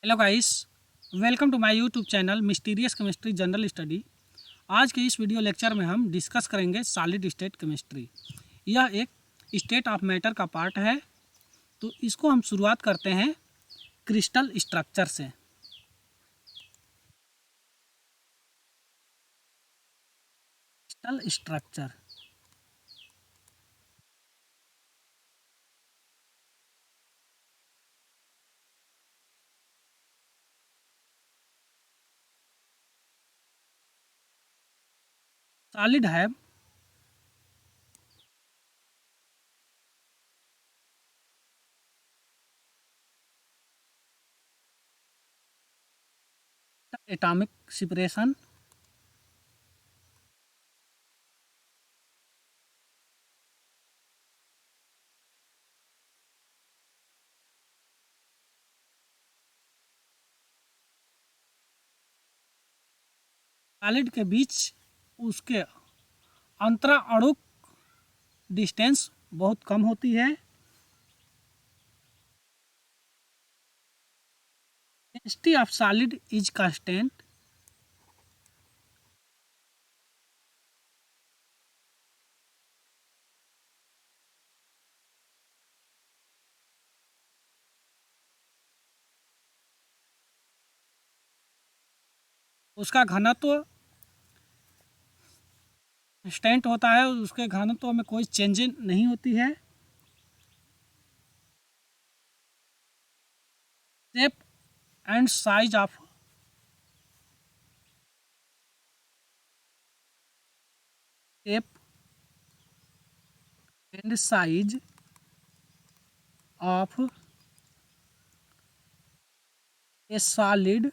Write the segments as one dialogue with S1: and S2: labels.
S1: Hello guys, welcome to my YouTube channel mysterious chemistry general study. आज के इस video lecture में हम डिस्कस करेंगे सॉलिड स्टेट केमिस्ट्री। यह एक स्टेट ऑफ मैटर का पार्ट है। तो इसको हम शुरुआत करते हैं क्रिस्टल स्ट्रक्चर से। क्रिस्टल स्ट्रक्चर सॉलिड है एटॉमिक सेपरेशन, सॉलिड के बीच उसके अंतरा अणुक डिस्टेंस बहुत कम होती है। Density of solid is constant. उसका घनत्व कांस्टेंट होता है, उसके घनत्व में कोई चेंज नहीं होती है। Shape and size of shape and size of a solid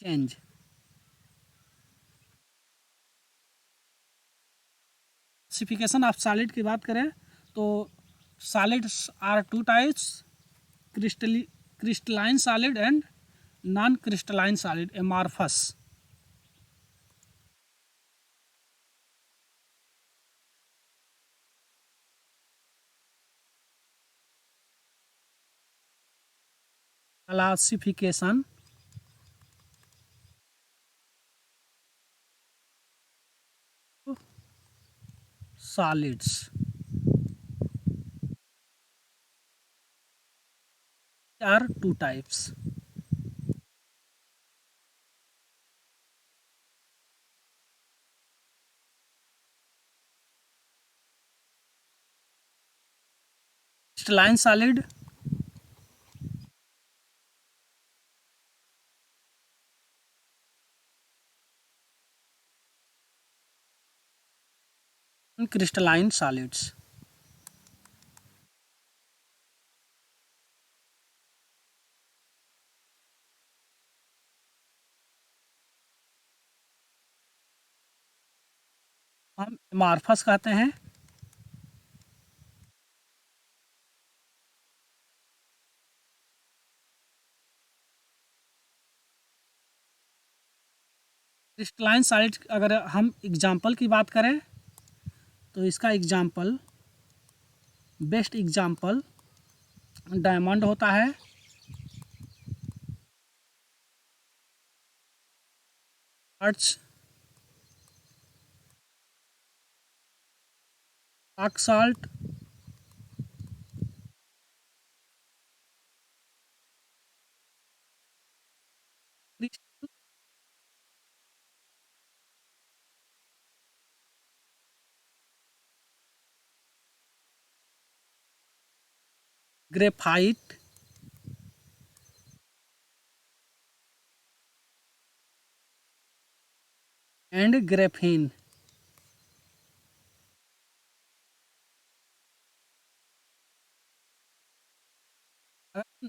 S1: change. Classification of solid की बात करें तो solids are two types, crystalline solid and non crystalline solid, amorphous. Classification solids are two types. Crystalline solid and crystalline solids. हम amorphous कहते हैं। Crystalline solid अगर हम example की बात करें तो इसका एग्जांपल, बेस्ट एग्जांपल डायमंड होता है। Quartz, rock salt, graphite, and graphene.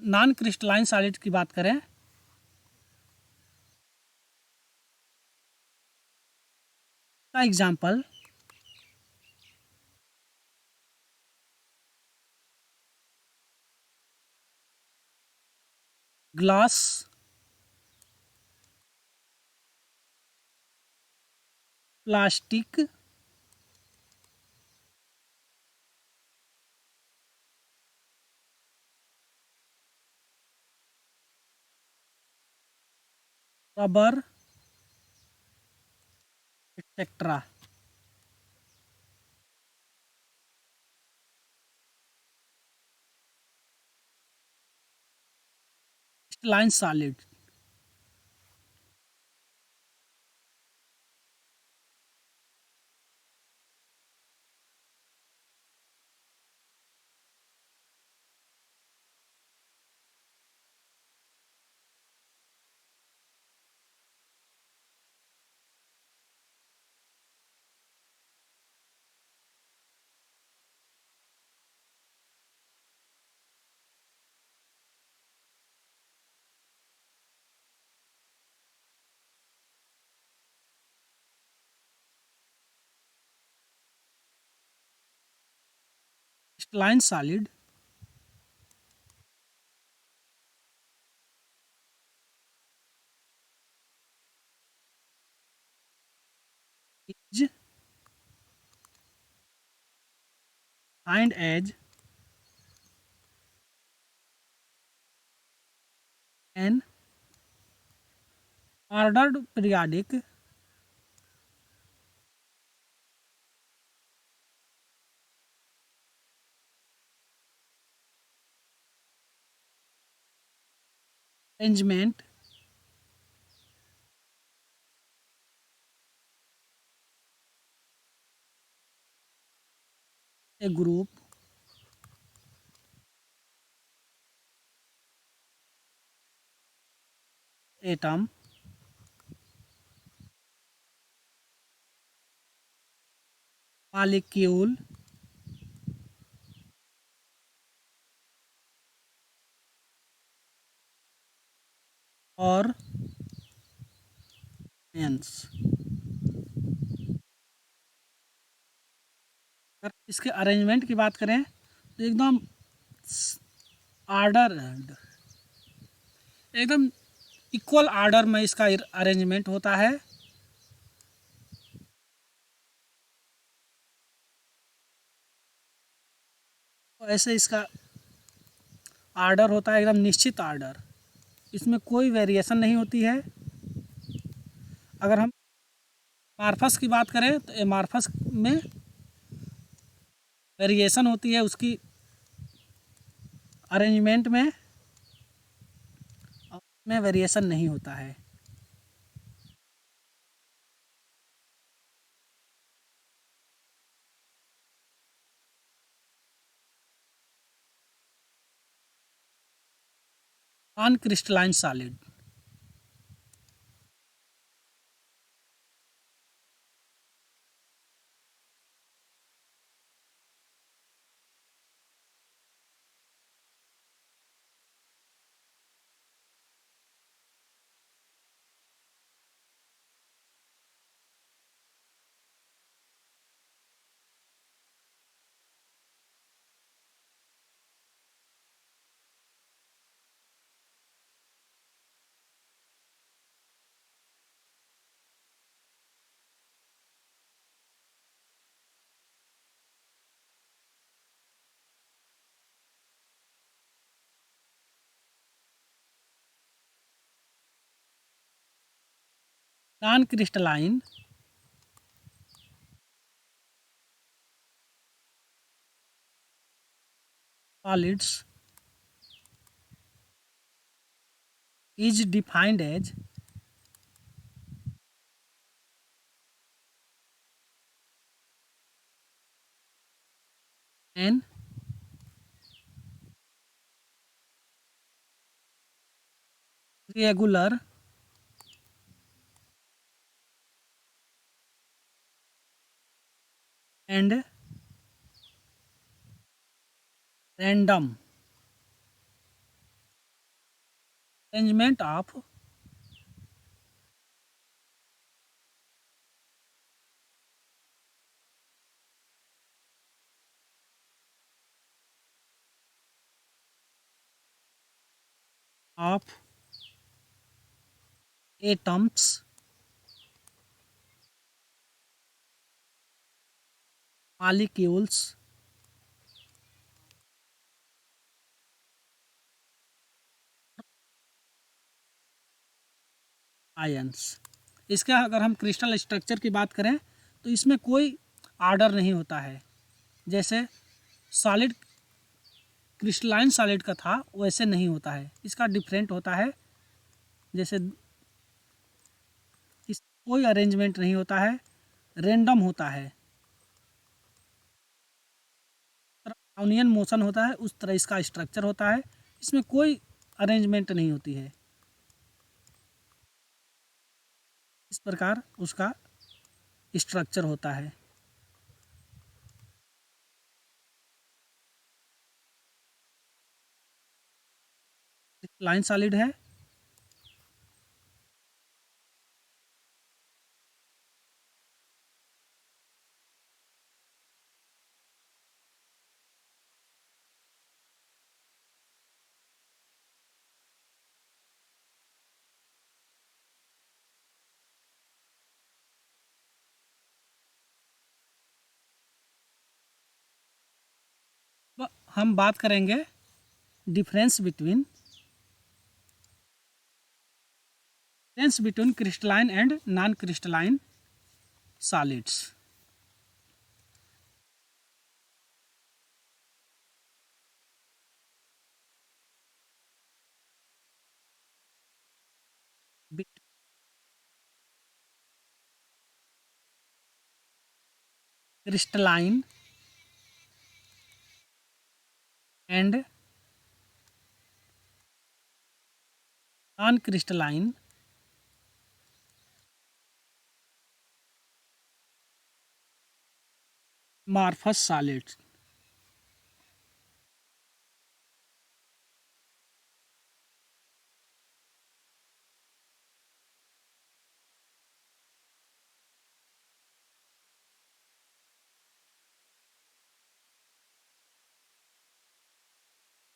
S1: Non crystalline solid की बात करें का example glass, plastic, rubber, etc. Line solid. Line solid is defined as an ordered periodic arrangement, a group, atom, molecule, or ions. अगर इसके arrangement की बात करें तो एकदम आर्डर, एकदम इक्वल आर्डर में इसका अरेंजमेंट होता है। तो ऐसे इसका आर्डर होता है एकदम निश्चित आर्डर, इसमें कोई वेरिएशन नहीं होती है। अगर हम मार्फस की बात करें तो एमार्फस में वेरिएशन होती है उसकी अरेंजमेंट में, और में वेरिएशन नहीं होता है। Non crystalline solid. Non crystalline solids is defined as an regular and random arrangement of of atoms, molecules, ions. इसका अगर हम क्रिस्टल स्ट्रक्चर की बात करें तो इसमें कोई आर्डर नहीं होता है, जैसे सॉलिड क्रिस्टलाइन सॉलिड का था वैसे नहीं होता है, इसका डिफरेंट होता है। जैसे इस कोई अरेंजमेंट नहीं होता है, रेंडम होता है, ब्राउनियन मोशन होता है उस तरह इसका स्ट्रक्चर होता है, इसमें कोई अरेंजमेंट नहीं होती है। इस प्रकार उसका स्ट्रक्चर होता है। लाइन सॉलिड है, हम बात करेंगे difference between crystalline and non crystalline solids. Crystalline and non crystalline amorphous solids.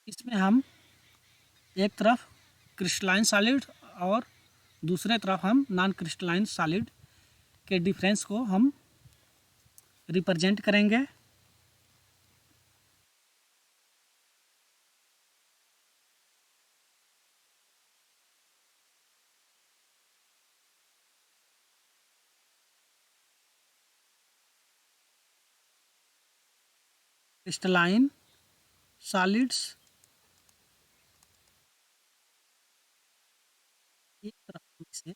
S1: इसमें हम एक तरफ क्रिस्टलाइन सॉलिड और दूसरे तरफ हम नॉन क्रिस्टलाइन सॉलिड के डिफरेंस को हम रिप्रेजेंट करेंगे। क्रिस्टलाइन सॉलिड्स एक तरफ हम इसे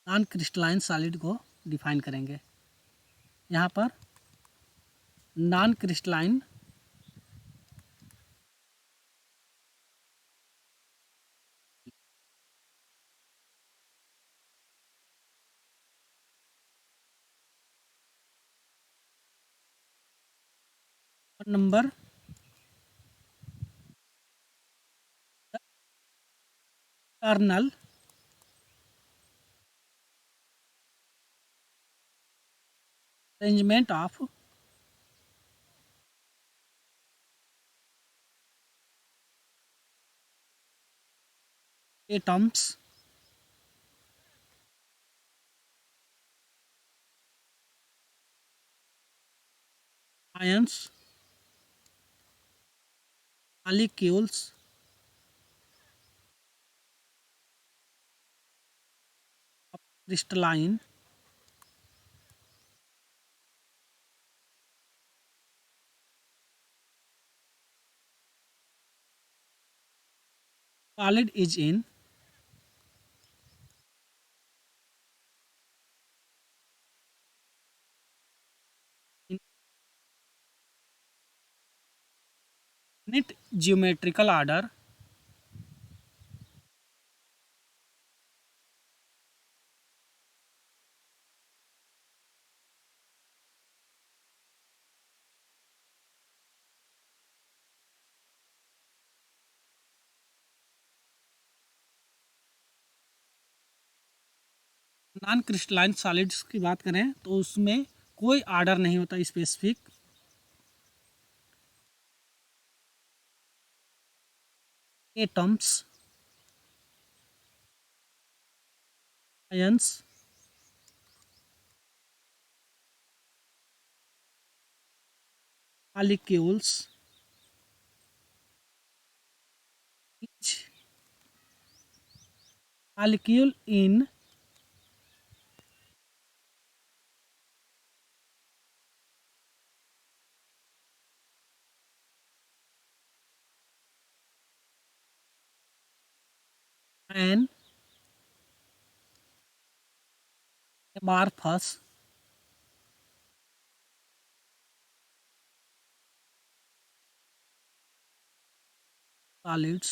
S1: नॉन क्रिस्टलाइन सॉलिड को डिफाइन करेंगे। यहाँ पर नॉन क्रिस्टलाइन नंबर टर्नल arrangement of atoms ions molecules crystalline solid is in infinite geometrical order non crystalline solids की बात करें तो उसमें कोई आर्डर नहीं होता specific. Atoms ions molecules each molecule in an amorphous solids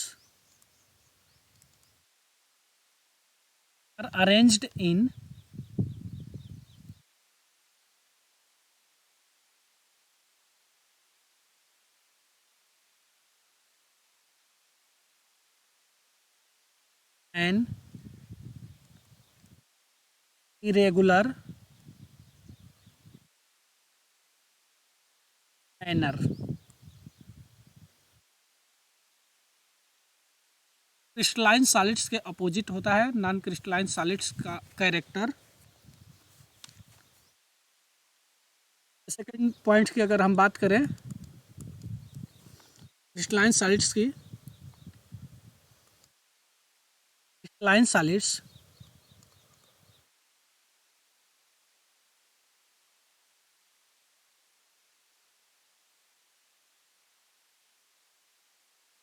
S1: are arranged in an irregular manner. Crystalline solids के opposite होता है नॉन क्रिस्टलाइन सॉलिड्स का कैरेक्टर। सेकेंड पॉइंट की अगर हम बात करें क्रिस्टलाइन सॉलिड्स की, crystalline solids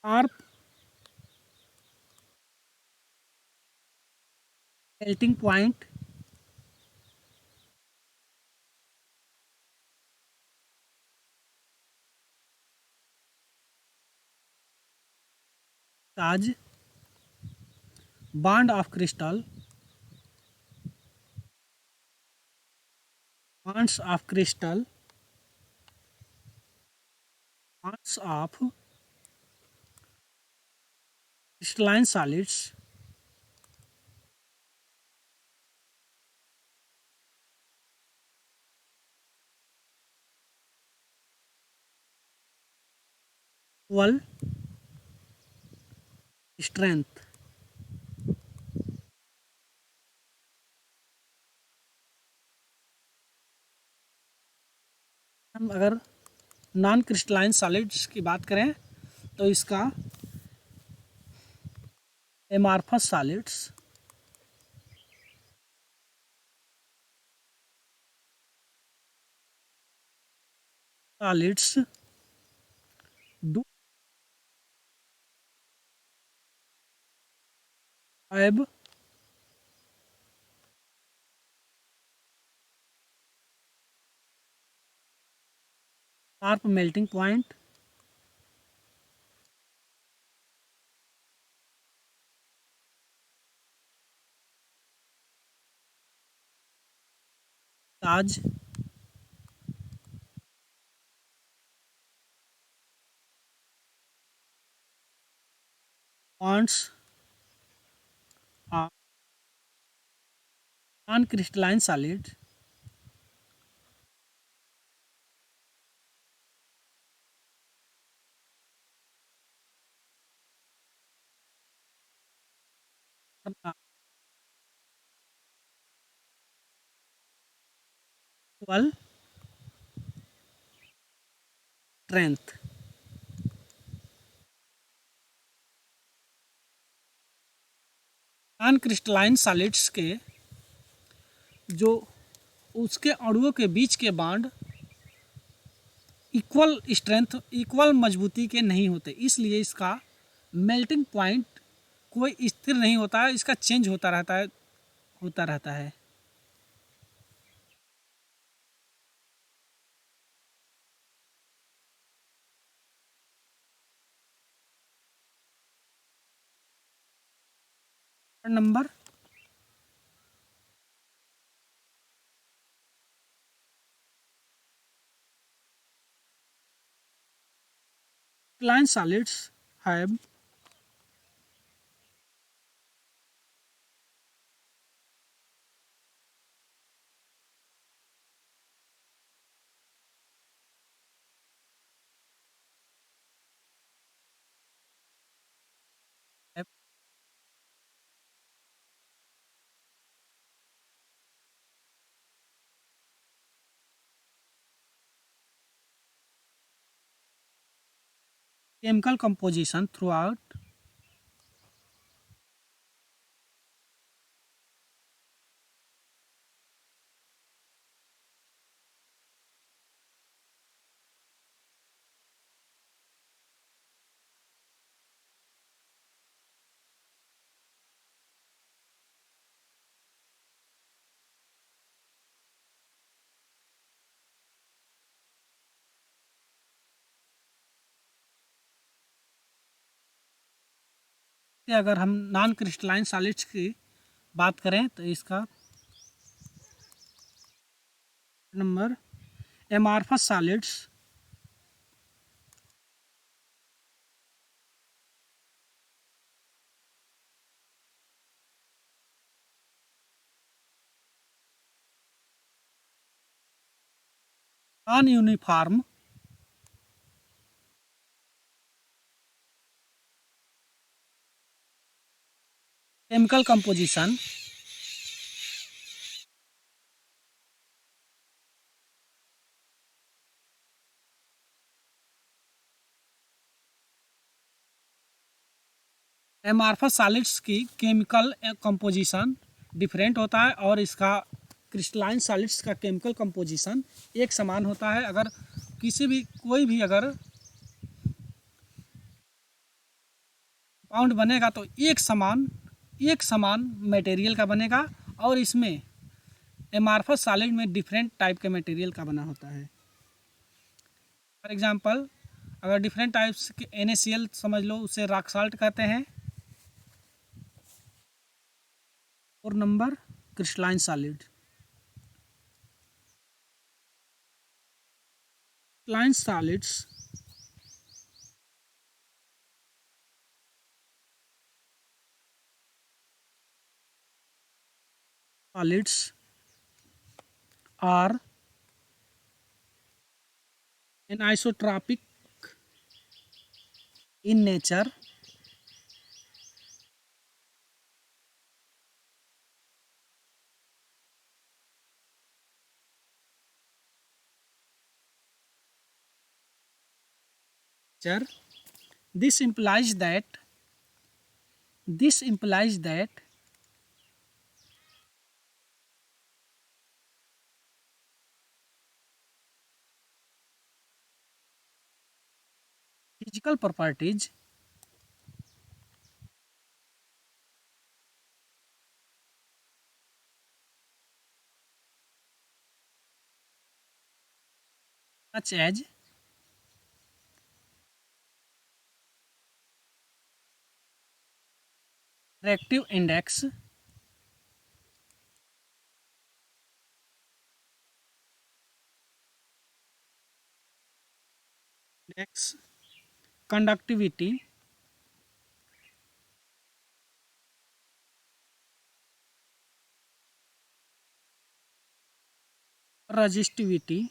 S1: are melting point charge bond of crystal bonds of crystal bonds of crystalline solids equal strength। हम अगर नॉन क्रिस्टलाइन सॉलिड्स की बात करें तो इसका amorphous solids do have sharp melting point charge bonds of non crystalline solids are equal strength। Non crystalline solids के जो उसके अणुओं के बीच के बॉन्ड इक्वल स्ट्रेंथ इक्वल मजबूती के नहीं होते, इसलिए इसका मेल्टिंग पॉइंट कोई स्थिर नहीं होता है, इसका चेंज होता रहता है। Number crystalline solids have chemical composition throughout अगर हम नॉन क्रिस्टलाइन सॉलिड्स की बात करें तो इसका number amorphous solids non uniform chemical composition amorphous solids की केमिकल कंपोजिशन डिफरेंट होता है और इसका क्रिस्टलाइन सॉलिड्स का केमिकल कंपोजिशन एक समान होता है। अगर किसी भी कोई भी अगर कंपाउंड बनेगा तो एक समान मटेरियल का बनेगा और इसमें एमार्फस सॉलिड में डिफरेंट टाइप के मटेरियल का बना होता है। फॉर एग्जांपल अगर डिफरेंट टाइप्स के NaCl समझ लो, उसे रॉक साल्ट कहते हैं। और number crystalline solid crystalline solids are anisotropic in nature this implies that physical properties such as reactive index, conductivity, resistivity,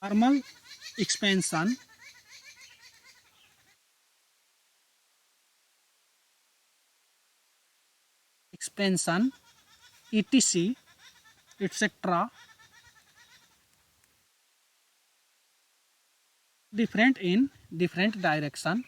S1: thermal expansion, etc., etc., different in different direction.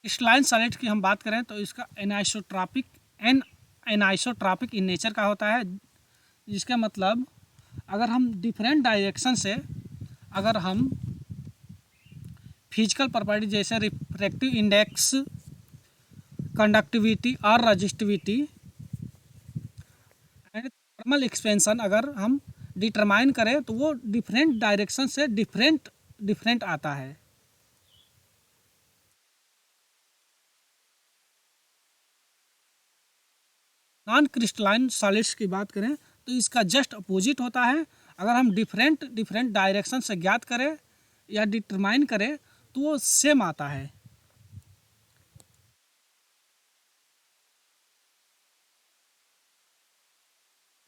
S1: Crystalline solid की हम बात करें तो इसका anisotropic in nature का होता है, जिसका मतलब अगर हम डिफरेंट डायरेक्शन से अगर हम फिजिकल प्रॉपर्टी जैसे रिफ्रैक्टिव इंडेक्स, कंडक्टिविटी और रजिस्टिविटी एंड थर्मल एक्सपेंशन अगर हम डिटरमाइन करें तो वो डिफरेंट डायरेक्शन से डिफरेंट डिफरेंट आता है। नॉन क्रिस्टलाइन सॉलिड्स की बात करें तो इसका जस्ट अपोजिट होता है। अगर हम डिफरेंट डिफरेंट डायरेक्शन से ज्ञात करें या डिटरमाइन करें तो वो सेम आता है।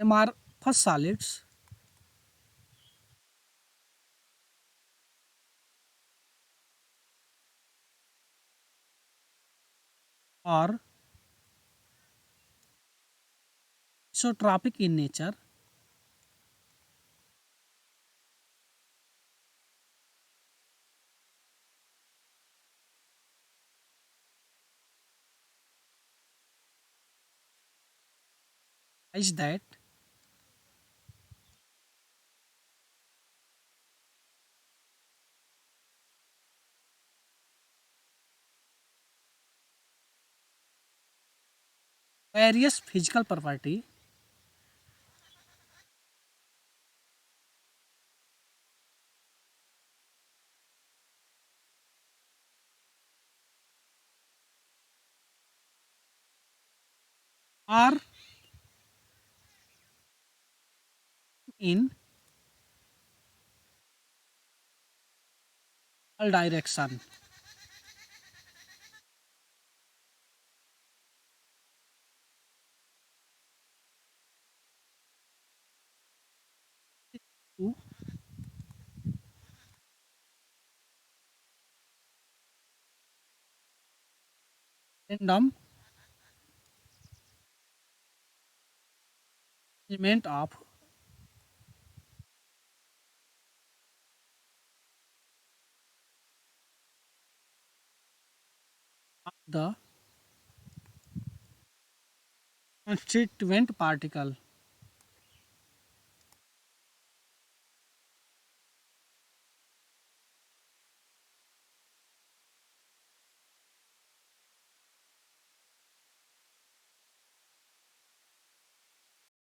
S1: एमार्फस सॉलिड्स और isotrophic in nature is that various physical property are in all direction. To random element of the constituent particle.